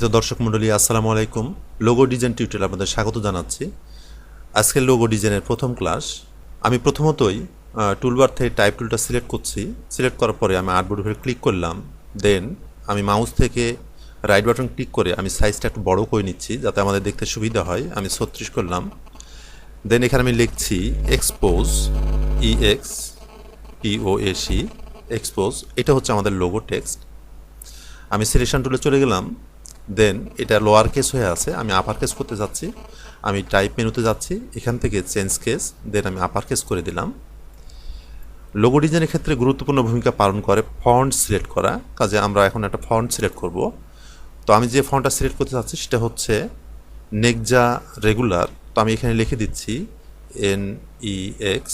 তো দর্শক মণ্ডলী আসসালামু আলাইকুম। লোগো ডিজাইন টিউটোরিয়ালে আপনাদের স্বাগত জানাচ্ছি। আজকের লোগো ডিজাইনের প্রথম ক্লাস। আমি প্রথমতই টুলবার থেকে টাইপ টুলটা সিলেক্ট করছি। সিলেক্ট করার পরে আমি আর্টবোর্ডের উপরে ক্লিক করলাম। দেন আমি মাউস থেকে রাইট বাটন ক্লিক করে আমি সাইজটা একটু বড় করে নিচ্ছি যাতে আমাদের দেখতে সুবিধা হয়। আমি 36 করলাম। দেন এখানে আমি লিখছি এক্সপোজ, EXPOSE, এক্সপোজ। এটা হচ্ছে আমাদের লোগো টেক্সট। আমি সিলেকশন টুলে চলে গেলাম। দেন এটা লোয়ার কেস হয়ে আছে, আমি আপার কেস করতে যাচ্ছি। আমি টাইপ মেনুতে যাচ্ছি, এখান থেকে চেঞ্জ কেস, দেন আমি আপার কেস করে দিলাম। লোগো ডিজাইনের ক্ষেত্রে গুরুত্বপূর্ণ ভূমিকা পালন করে ফন্ট সিলেক্ট করা। কাজে আমরা এখন একটা ফন্ট সিলেক্ট করব। তো আমি যে ফন্টটা সিলেক্ট করতে চাচ্ছি সেটা হচ্ছে নেকজা রেগুলার। তো আমি এখানে লিখে দিচ্ছি NEX,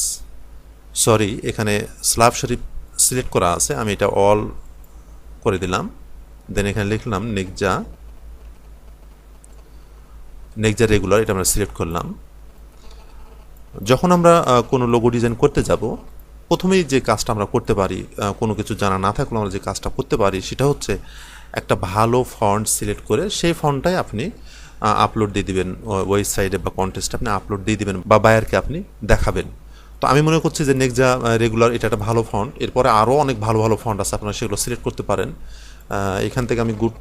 সরি এখানে স্ল্যাব শরীফ সিলেক্ট করা আছে, আমি এটা অল করে দিলাম। দেন এখানে লিখলাম নেকজা রেগুলার, এটা আমরা সিলেক্ট করলাম। যখন আমরা কোনো লোগো ডিজাইন করতে যাব, প্রথমেই যে কাজটা আমরা করতে পারি, কোনো কিছু জানা না থাকলেও আমরা যে কাজটা করতে পারি সেটা হচ্ছে একটা ভালো ফন্ট সিলেক্ট করে সেই ফন্টটাই আপনি আপলোড দিয়ে দিবেন ওয়েবসাইটে বা কন্টেস্টে আপনি আপলোড দিয়ে দিবেন বা বায়ারকে আপনি দেখাবেন। তো আমি মনে করছি যে নেকজা রেগুলার এটা একটা ভালো ফন্ট। এরপরে আরও অনেক ভালো ভালো ফন্ট আছে, আপনারা সেগুলো সিলেক্ট করতে পারেন। এখান থেকে আমি গুড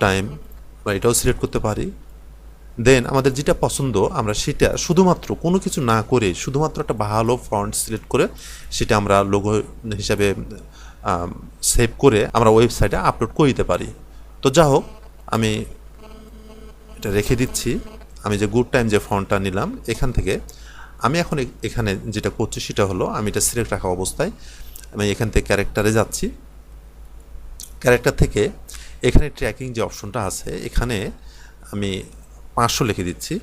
টাইম বা এটাও সিলেক্ট করতে পারি। দেন আমাদের যেটা পছন্দ আমরা সেটা শুধুমাত্র কোনো কিছু না করে শুধুমাত্র একটা ভালো ফন্ট সিলেক্ট করে সেটা আমরা লোগো হিসাবে সেভ করে আমরা ওয়েবসাইটে আপলোড করে দিতে পারি। তো যা হোক, আমি এটা রেখে দিচ্ছি। আমি যে গুড টাইম যে ফন্টটা নিলাম এখান থেকে আমি এখন এখানে যেটা করছি সেটা হলো আমি এটা সিলেক্ট রাখা অবস্থায় আমি এখান থেকে ক্যারেক্টারে যাচ্ছি। ক্যারেক্টার থেকে এখানে ট্র্যাকিং যে অপশনটা আছে এখানে আমি 500 লিখে দিচ্ছি।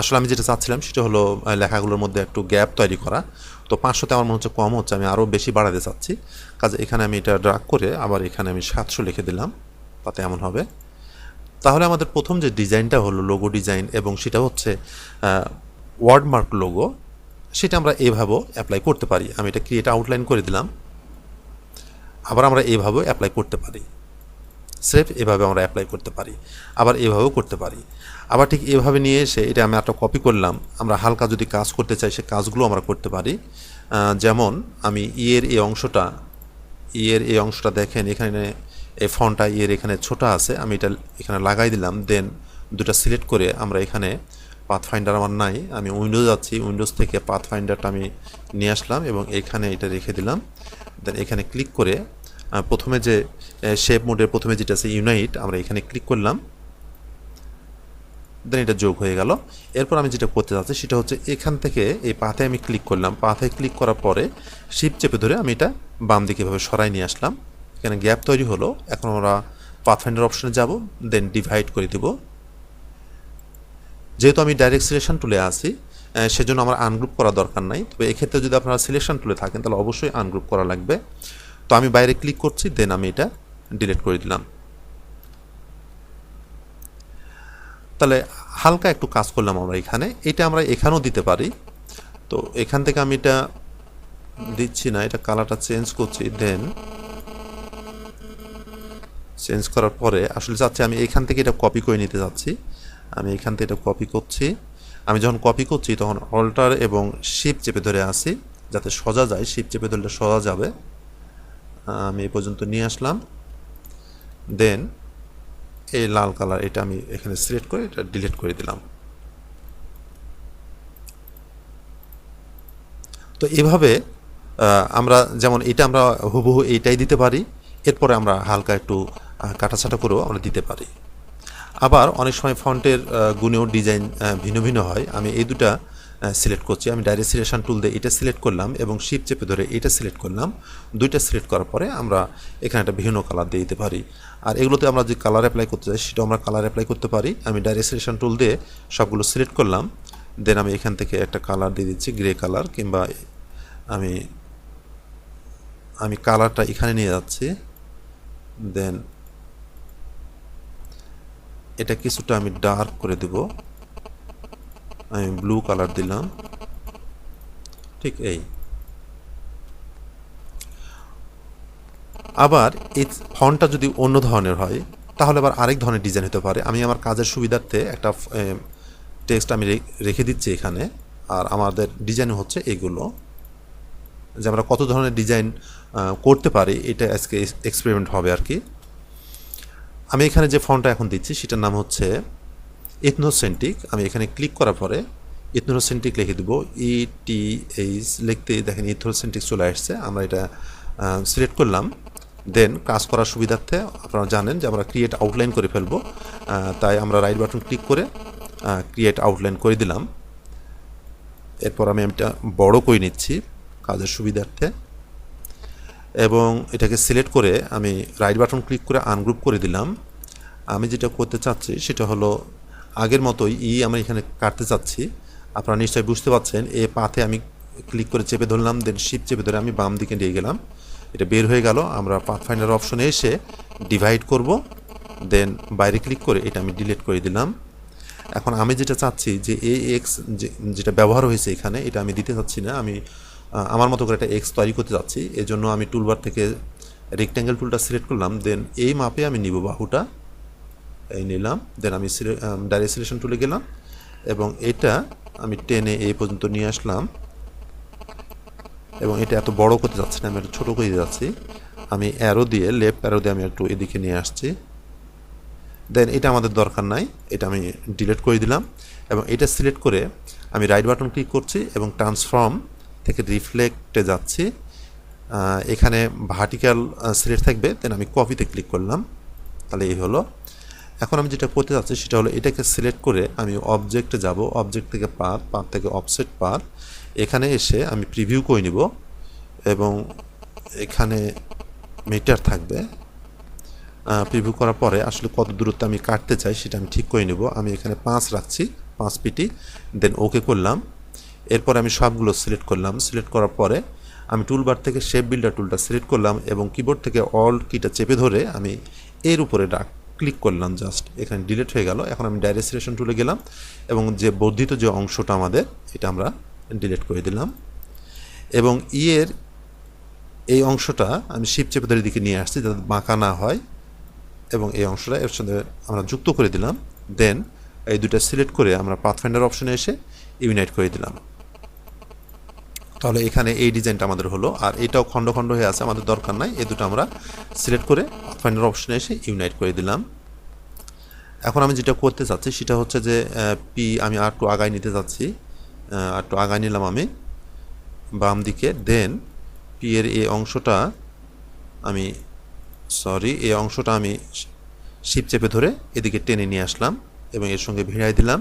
আসলে আমি যেটা চাচ্ছিলাম সেটা হলো লেখাগুলোর মধ্যে একটু গ্যাপ তৈরি করা। তো 500তে আমার মনে হচ্ছে কম হচ্ছে, আমি আরও বেশি বাড়াতে চাচ্ছি। কাজে এখানে আমি এটা ড্রাগ করে আবার এখানে আমি 700 লিখে দিলাম, তাতে এমন হবে। তাহলে আমাদের প্রথম যে ডিজাইনটা হলো লোগো ডিজাইন, এবং সেটা হচ্ছে ওয়ার্ডমার্ক লোগো, সেটা আমরা এভাবেও অ্যাপ্লাই করতে পারি। আমি এটা ক্রিয়েট আউটলাইন করে দিলাম। আবার আমরা এভাবেও অ্যাপ্লাই করতে পারি, সেফ এভাবে আমরা অ্যাপ্লাই করতে পারি, আবার এভাবেও করতে পারি। আবার ঠিক এভাবে নিয়ে এসে এটা আমি একটা কপি করলাম। আমরা হালকা যদি কাজ করতে চাই সে কাজগুলো আমরা করতে পারি। যেমন আমি ইয়ের এই অংশটা দেখেন, এখানে এই ফন্টটা ইয়ের এখানে ছোট আছে, আমি এটা এখানে লাগাই দিলাম। দেন দুটা সিলেক্ট করে আমরা এখানে পাথফাইন্ডার আমার নাই, আমি উইন্ডোজ যাচ্ছি, উইন্ডোজ থেকে পাথফাইন্ডারটা আমি নিয়ে আসলাম এবং এখানে এটা রেখে দিলাম। দেন এখানে ক্লিক করে প্রথমে যে শেপ মোডের প্রথমে যেটা আছে ইউনাইট, আমরা এখানে ক্লিক করলাম। দেন এটা যোগ হয়ে গেল। এরপর আমি যেটা করতে চাচ্ছি সেটা হচ্ছে এখান থেকে এই পাথে আমি ক্লিক করলাম। পাথে ক্লিক করার পরে শিফট চেপে ধরে আমি এটা বাম দিকে এভাবে সরাই নিয়ে আসলাম। এখানে গ্যাপ তৈরি হলো। এখন আমরা পাথফাইন্ডার অপশনে যাব, দেন ডিভাইড করে দেব। যেহেতু আমি ডাইরেক্ট সিলেকশন টুলে আছি সেজন্য আমার আনগ্রুপ করা দরকার নাই। তবে এক্ষেত্রে যদি আপনারা সিলেকশন টুলে থাকেন তাহলে অবশ্যই আনগ্রুপ করা লাগবে। তো আমি বাইরে ক্লিক করছি, দেন আমি এটা ডিলিট করে দিলাম। তাহলে হালকা একটু কাজ করলাম আমরা এখানে, এটা আমরা এখানেও দিতে পারি। তো এখান থেকে আমি এটা দিচ্ছি না, এটা কালারটা চেঞ্জ করছি। দেন চেঞ্জ করার পরে আসলে চাচ্ছি আমি এখান থেকে এটা কপি করে নিতে যাচ্ছি। আমি এখান থেকে এটা কপি করছি। আমি যখন কপি করছি তখন অল্টার এবং শিফট চেপে ধরে আসি যাতে সোজা যায়। শিফট চেপে ধরলে সোজা যাবে। আমি এই পর্যন্ত নিয়ে আসলাম। দেন এই লাল কালার এটা আমি এখানে সিলেক্ট করে এটা ডিলিট করে দিলাম। তো এভাবে আমরা যেমন এটা আমরা হুবহু এইটাই দিতে পারি, এরপরে আমরা হালকা একটু কাটাছাটা করেও আমরা দিতে পারি। আবার অনেক সময় ফন্টের গুণেও ডিজাইন ভিন্ন ভিন্ন হয়। আমি এই দুটা সিলেক্ট করছি। আমি ডাইরেক্ট সিলেকশন টুল দিয়ে এটা সিলেক্ট করলাম এবং শিফট চেপে ধরে এটা সিলেক্ট করলাম। দুইটা সিলেক্ট করার পরে আমরা এখানে একটা ভিন্ন কালার দিয়ে দিতে পারি। আর এগুলোতে আমরা যে কালার অ্যাপ্লাই করতে চাই সেটাও আমরা কালার অ্যাপ্লাই করতে পারি। আমি ডাইরেক্ট সিলেকশন টুল দিয়ে সবগুলো সিলেক্ট করলাম। দেন আমি এখান থেকে একটা কালার দিয়ে দিচ্ছি, গ্রে কালার, কিংবা আমি কালারটা এখানে নিয়ে যাচ্ছি। দেন এটা কিছুটা আমি ডার্ক করে দেব। আমি ব্লু কালার দিলাম, ঠিক এই। আবার এই ফন্টটা যদি অন্য ধরনের হয় তাহলে আবার আরেক ধরনের ডিজাইন হতে পারে। আমি আমার কাজের সুবিধার্থে একটা টেক্সট আমি রেখে দিচ্ছি এখানে। আর আমাদের ডিজাইন হচ্ছে এগুলো, যে আমরা কত ধরনের ডিজাইন করতে পারি এটা আজকে এক্সপেরিমেন্ট হবে আর কি। আমি এখানে যে ফন্টটা এখন দিচ্ছি সেটার নাম হচ্ছে ইথনোসেন্ট্রিক। আমি এখানে ক্লিক করার পরে ইথনোসেন্ট্রিক লিখে দেবো, ETH লিখতে দেখেন ইথনোসেন্ট্রিক চলে আসছে। আমরা এটা সিলেক্ট করলাম। দেন কাজ করার সুবিধার্থে আপনারা জানেন যে আমরা ক্রিয়েট আউটলাইন করে ফেলবো, তাই আমরা রাইট বাটন ক্লিক করে ক্রিয়েট আউটলাইন করে দিলাম। এরপর আমি এটা বড় করে নিচ্ছি কাজের সুবিধার্থে, এবং এটাকে সিলেক্ট করে আমি রাইট বাটন ক্লিক করে আনগ্রুপ করে দিলাম। আমি যেটা করতে চাচ্ছি সেটা হলো আগের মতোই আমি এখানে কাটতে চাচ্ছি। আপনারা নিশ্চয়ই বুঝতে পারছেন, এ পাথে আমি ক্লিক করে চেপে ধরলাম, দেন শিপ চেপে ধরে আমি বাম দিকে নিয়ে গেলাম, এটা বের হয়ে গেল। আমরা পাথ ফাইন্ডার অপশনে এসে ডিভাইড করব, দেন বাইরে ক্লিক করে এটা আমি ডিলিট করে দিলাম। এখন আমি যেটা চাচ্ছি যে এক্স যেটা ব্যবহার হয়েছে এখানে, এটা আমি দিতে চাচ্ছি না। আমি আমার মতো করে একটা এক্স তৈরি করতে চাচ্ছি। এজন্য আমি টুলবার থেকে রেক্ট্যাঙ্গেল টুলটা সিলেক্ট করলাম, দেন এই মাপে আমি নিব বাহুটা, এই নিলাম। দেন আমি ডাইরেক্ট সিলেকশন টুলে গেলাম এবং এটা আমি টেনে এই পর্যন্ত নিয়ে আসলাম, এবং এটা এত বড় করতে যাচ্ছি না, আমি একটু ছোটো করে যাচ্ছি। আমি অ্যারো দিয়ে লেফট অ্যারো দিয়ে আমি একটু এদিকে নিয়ে আসছি। দেন এটা আমাদের দরকার নাই, এটা আমি ডিলিট করে দিলাম। এবং এটা সিলেক্ট করে আমি রাইট বাটন ক্লিক করছি এবং ট্রান্সফর্ম থেকে রিফ্লেক্টে যাচ্ছি। এখানে ভার্টিক্যাল সিলেক্ট থাকবে, দেন আমি কপিতে ক্লিক করলাম, তাহলে এই হলো। এখন আমি যেটা করতে যাচ্ছি সেটা হলো এটাকে সিলেক্ট করে আমি অবজেক্টে যাব, অবজেক্ট থেকে পাথ থেকে অফসেট পাথ, এখানে এসে আমি প্রিভিউ করে নিব এবং এখানে মিটার থাকবে। প্রিভিউ করার পরে আসলে কত দূরত্ব আমি কাটতে চাই সেটা আমি ঠিক করে নেব। আমি এখানে 5 রাখছি, 5 পিটি, দেন ওকে করলাম। এরপর আমি সবগুলো সিলেক্ট করলাম। সিলেক্ট করার পরে আমি টুলবার থেকে শেপ বিল্ডার টুলটা সিলেক্ট করলাম এবং কিবোর্ড থেকে অল্ট কিটা চেপে ধরে আমি এর উপরে ক্লিক করলাম, জাস্ট এখানে ডিলিট হয়ে গেল। এখন আমি ডাইরেক্ট সিলেকশন টুলে গেলাম এবং যে বর্ধিত যে অংশটা আমাদের, এটা আমরা ডিলিট করে দিলাম। এবং এর এই অংশটা আমি শিপ চেপে ধরে দিকে নিয়ে আসছি যাতে বাঁকা না হয়, এবং এই অংশটা এর সাথে আমরা যুক্ত করে দিলাম। দেন এই দুটা সিলেক্ট করে আমরা পাথফাইন্ডার অপশনে এসে ইউনাইট করে দিলাম। তাহলে এখানে এই ডিজাইনটা আমাদের হলো। আর এটাও খণ্ড খণ্ড হয়ে আছে, আমাদের দরকার নাই। এই দুটো আমরা সিলেক্ট করে পাথফাইন্ডার অপশনে এসে ইউনাইট করে দিলাম। এখন আমি যেটা করতে চাচ্ছি সেটা হচ্ছে যে আমি আর একটু আগায় নিতে চাচ্ছি, আর একটু আগায় নিলাম আমি বাম দিকে। দেন এর এই অংশটা আমি এই অংশটা আমি শিপ চেপে ধরে এদিকে টেনে নিয়ে আসলাম এবং এর সঙ্গে ভিড়াই দিলাম,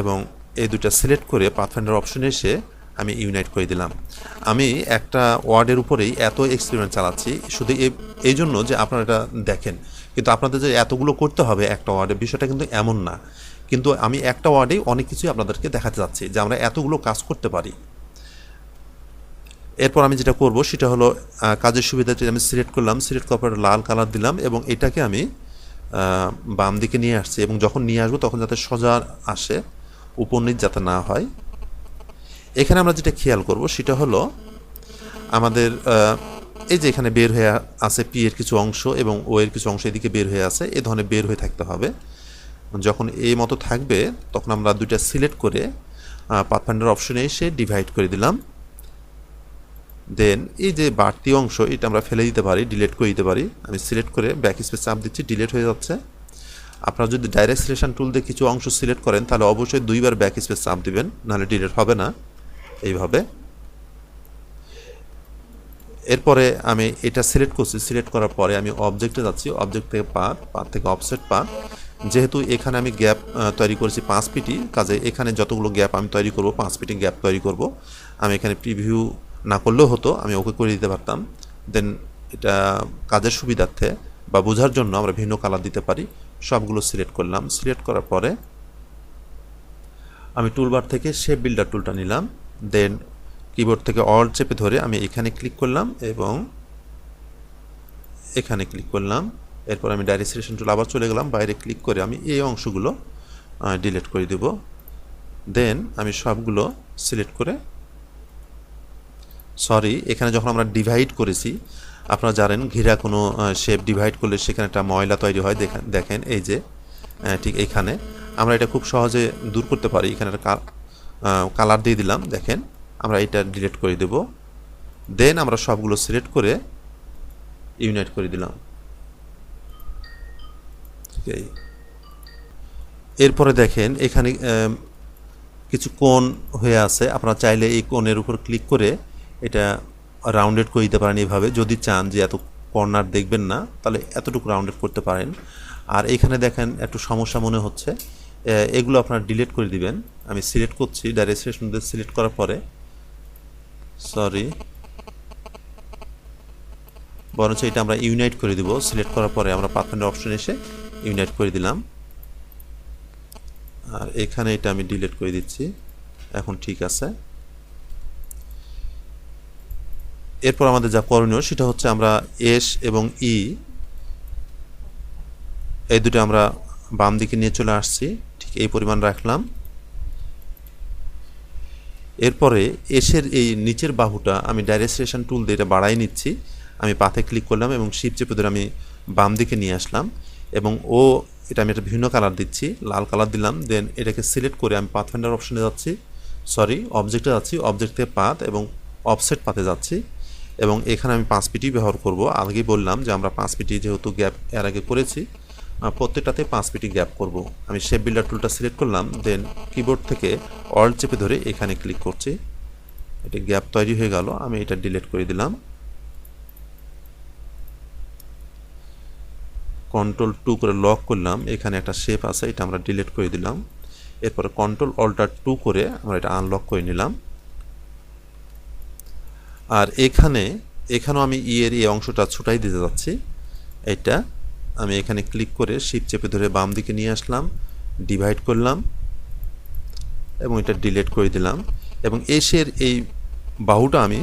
এবং এই দুটা সিলেক্ট করে পাথফাইন্ডার অপশনে এসে আমি ইউনাইট করে দিলাম। আমি একটা ওয়ার্ডের উপরেই এত এক্সপেরিমেন্ট চালাচ্ছি শুধু এই জন্য যে আপনারা এটা দেখেন, কিন্তু আপনাদের যে এতগুলো করতে হবে একটা ওয়ার্ডে, বিষয়টা কিন্তু এমন না। কিন্তু আমি একটা ওয়ার্ডেই অনেক কিছুই আপনাদেরকে দেখাতে যাচ্ছি যে আমরা এতগুলো কাজ করতে পারি। এরপর আমি যেটা করব সেটা হলো কাজের সুবিধাটি আমি সিলেক্ট করলাম, সিলেক্ট করার পর লাল কালার দিলাম এবং এটাকে আমি বাম দিকে নিয়ে আসছি, এবং যখন নিয়ে আসবো তখন যাতে সোজা আসে, উপর নিচ যাতে না হয়। এখানে আমরা যেটা খেয়াল করব সেটা হলো আমাদের এই যে এখানে বের হয়ে আছে পি এর কিছু অংশ এবং ও এর কিছু অংশ এদিকে বের হয়ে আছে, এই ধরনের বের হয়ে থাকতে হবে। যখন এই মতো থাকবে তখন আমরা দুইটা সিলেক্ট করে পাথফাইন্ডার অপশনে এসে ডিভাইড করে দিলাম। দেন এই যে বাড়তি অংশ এটা আমরা ফেলে দিতে পারি, ডিলিট করে দিতে পারি। আমি সিলেক্ট করে ব্যাক স্পেস চাপ দিচ্ছি, ডিলিট হয়ে যাচ্ছে। আপনারা যদি ডাইরেক্ট সিলেকশন টুল দিয়ে কিছু অংশ সিলেক্ট করেন তাহলে অবশ্যই 2বার ব্যাক স্পেস চাপ দিবেন, নাহলে ডিলিট হবে না। এইভাবে এরপরে আমি এটা সিলেক্ট করছি, সিলেক্ট করার পরে আমি অবজেক্টে যাচ্ছি, অবজেক্ট থেকে পাথ থেকে অফসেট পাথ। যেহেতু এখানে আমি গ্যাপ তৈরি করেছি 5 পিটি, কাজে এখানে যতগুলো গ্যাপ আমি তৈরি করব 5 পিটি গ্যাপ তৈরি করব। আমি এখানে প্রিভিউ না করলেও হতো, আমি ওকে করে দিতে পারতাম। দেন এটা কাজের সুবিধার্থে বা বোঝার জন্য আমরা ভিন্ন কালার দিতে পারি। সবগুলো সিলেক্ট করলাম। সিলেক্ট করার পরে আমি টুলবার থেকে শেপ বিল্ডার টুলটা নিলাম, দেন কিবোর্ড থেকে অল্ট চেপে ধরে আমি এখানে ক্লিক করলাম এবং এখানে ক্লিক করলাম। এরপর আমি ডাইরেক্ট সিলেকশন টুল আবার চলে গেলাম, বাইরে ক্লিক করে আমি এই অংশগুলো ডিলিট করে দেব। দেন আমি সবগুলো সিলেক্ট করে এখানে যখন আমরা ডিভাইড করেছি আপনারা জানেন ঘিরা কোনো শেপ ডিভাইড করলে সেখানে একটা ময়লা তৈরি হয়, দেখেন এই যে ঠিক এইখানে আমরা এটা খুব সহজে দূর করতে পারি। এখানে একটা কালার দিয়ে দিলাম, দেখেন আমরা এটা ডিলিট করে দেব। দেন আমরা সবগুলো সিলেক্ট করে ইউনাইট করে দিলাম। এরপরে দেখেন এখানে কিছু কোণ হয়ে আছে, আপনারা চাইলে এই কোণের উপর ক্লিক করে এটা রাউন্ডেড করে দিতে পারেন এইভাবে। যদি চান যে এত কর্নার দেখবেন না তাহলে এতটুকু রাউন্ডেড করতে পারেন। আর এখানে দেখেন একটু সমস্যা মনে হচ্ছে, এগুলো আপনারা ডিলিট করে দিবেন। আমি সিলেক্ট করছি, ডাইরেক্ট সিলেকশন দিয়ে সিলেক্ট করার পরে বরঞ্চ এটা আমরা ইউনাইট করে দিব। সিলেক্ট করার পরে আমরা পাথফাইন্ডার অপশন এসে ইউনাইট করে দিলাম। আর এখানে এটা আমি ডিলিট করে দিচ্ছি, এখন ঠিক আছে। এরপর আমাদের যা করণীয় সেটা হচ্ছে আমরা এস এবং ই এই দুটো আমরা বাম দিকে নিয়ে চলে আসছি, ঠিক এই পরিমাণ রাখলাম। এরপরে এসের এই নিচের বাহুটা আমি ডাইরেক্ট সিলেকশন টুল দিয়ে এটা বাড়াই নিচ্ছি। আমি পাথে ক্লিক করলাম এবং শিফট চেপে ধরে আমি বাম দিকে নিয়ে আসলাম এবং এটা আমি একটা ভিন্ন কালার দিচ্ছি, লাল কালার দিলাম। দেন এটাকে সিলেক্ট করে আমি পাথফাইন্ডার অপশনে যাচ্ছি, অবজেক্টে যাচ্ছি, অবজেক্ট থেকে পাথ এবং অফসেট পাথে যাচ্ছি এবং এখানে আমি 5 পিটি ব্যবহার করব। আগেই বললাম যে আমরা 5 পিটি যেহেতু গ্যাপ এর আগে করেছি, প্রত্যেকটাতে 5 পিটি গ্যাপ করব। আমি শেপ বিল্ডার টুলটা সিলেক্ট করলাম, দেন কিবোর্ড থেকে অল্ট চেপে ধরে এখানে ক্লিক করছি। এটা গ্যাপ তৈরি হয়ে গেল, আমি এটা ডিলিট করে দিলাম। কন্ট্রোল 2 করে লক করলাম, এখানে একটা শেপ আছে, এটা আমরা ডিলিট করে দিলাম। এরপরে কন্ট্রোল অল্টার 2 করে আমরা এটা আনলক করে নিলাম। আর এখানেও আমি এর এই অংশটা ছুটাই দিতে যাচ্ছি। এটা আমি এখানে ক্লিক করে শিফট চেপে ধরে বাম দিকে নিয়ে আসলাম, ডিভাইড করলাম এবং এটা ডিলিট করে দিলাম এবং এসের এই বাহুটা আমি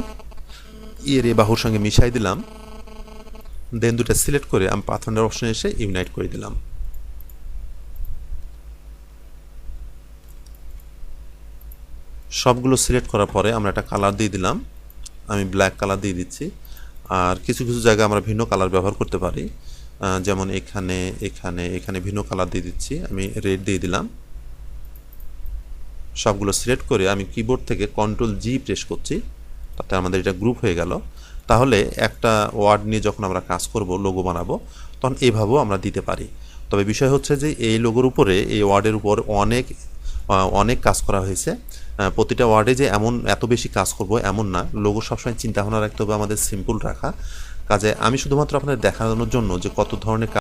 এর এই বাহুর সঙ্গে মিশাই দিলাম। দেন দুটো সিলেক্ট করে আমি পাথফাইন্ডার অপশনে এসে ইউনাইট করে দিলাম। সবগুলো সিলেক্ট করার পরে আমরা একটা কালার দিয়ে দিলাম, আমি ব্ল্যাক কালার দিয়ে দিচ্ছি। আর কিছু কিছু জায়গায় আমরা ভিন্ন কালার ব্যবহার করতে পারি, যেমন এখানে ভিন্ন কালার দিয়ে দিচ্ছি, আমি রেড দিয়ে দিলাম। সবগুলো সিলেক্ট করে আমি কিবোর্ড থেকে কন্ট্রোল জি প্রেস করছি, তাতে আমাদের এটা গ্রুপ হয়ে গেল। তাহলে একটা ওয়ার্ড নিয়ে যখন আমরা কাজ করব, লোগো বানাবো, তখন এইভাবেও আমরা দিতে পারি। তবে বিষয় হচ্ছে যে এই লোগোর উপরে, এই ওয়ার্ডের উপর অনেক কাজ করা হয়েছে। প্রতিটা ওয়ার্ডে যে এত বেশি কাজ করব এমন না। লোগো সবসময় চিন্তা ভাবনা রাখতে হবে আমাদের সিম্পল রাখা। কাজে আমি শুধুমাত্র আপনাদের দেখানোর জন্য যে কত ধরনের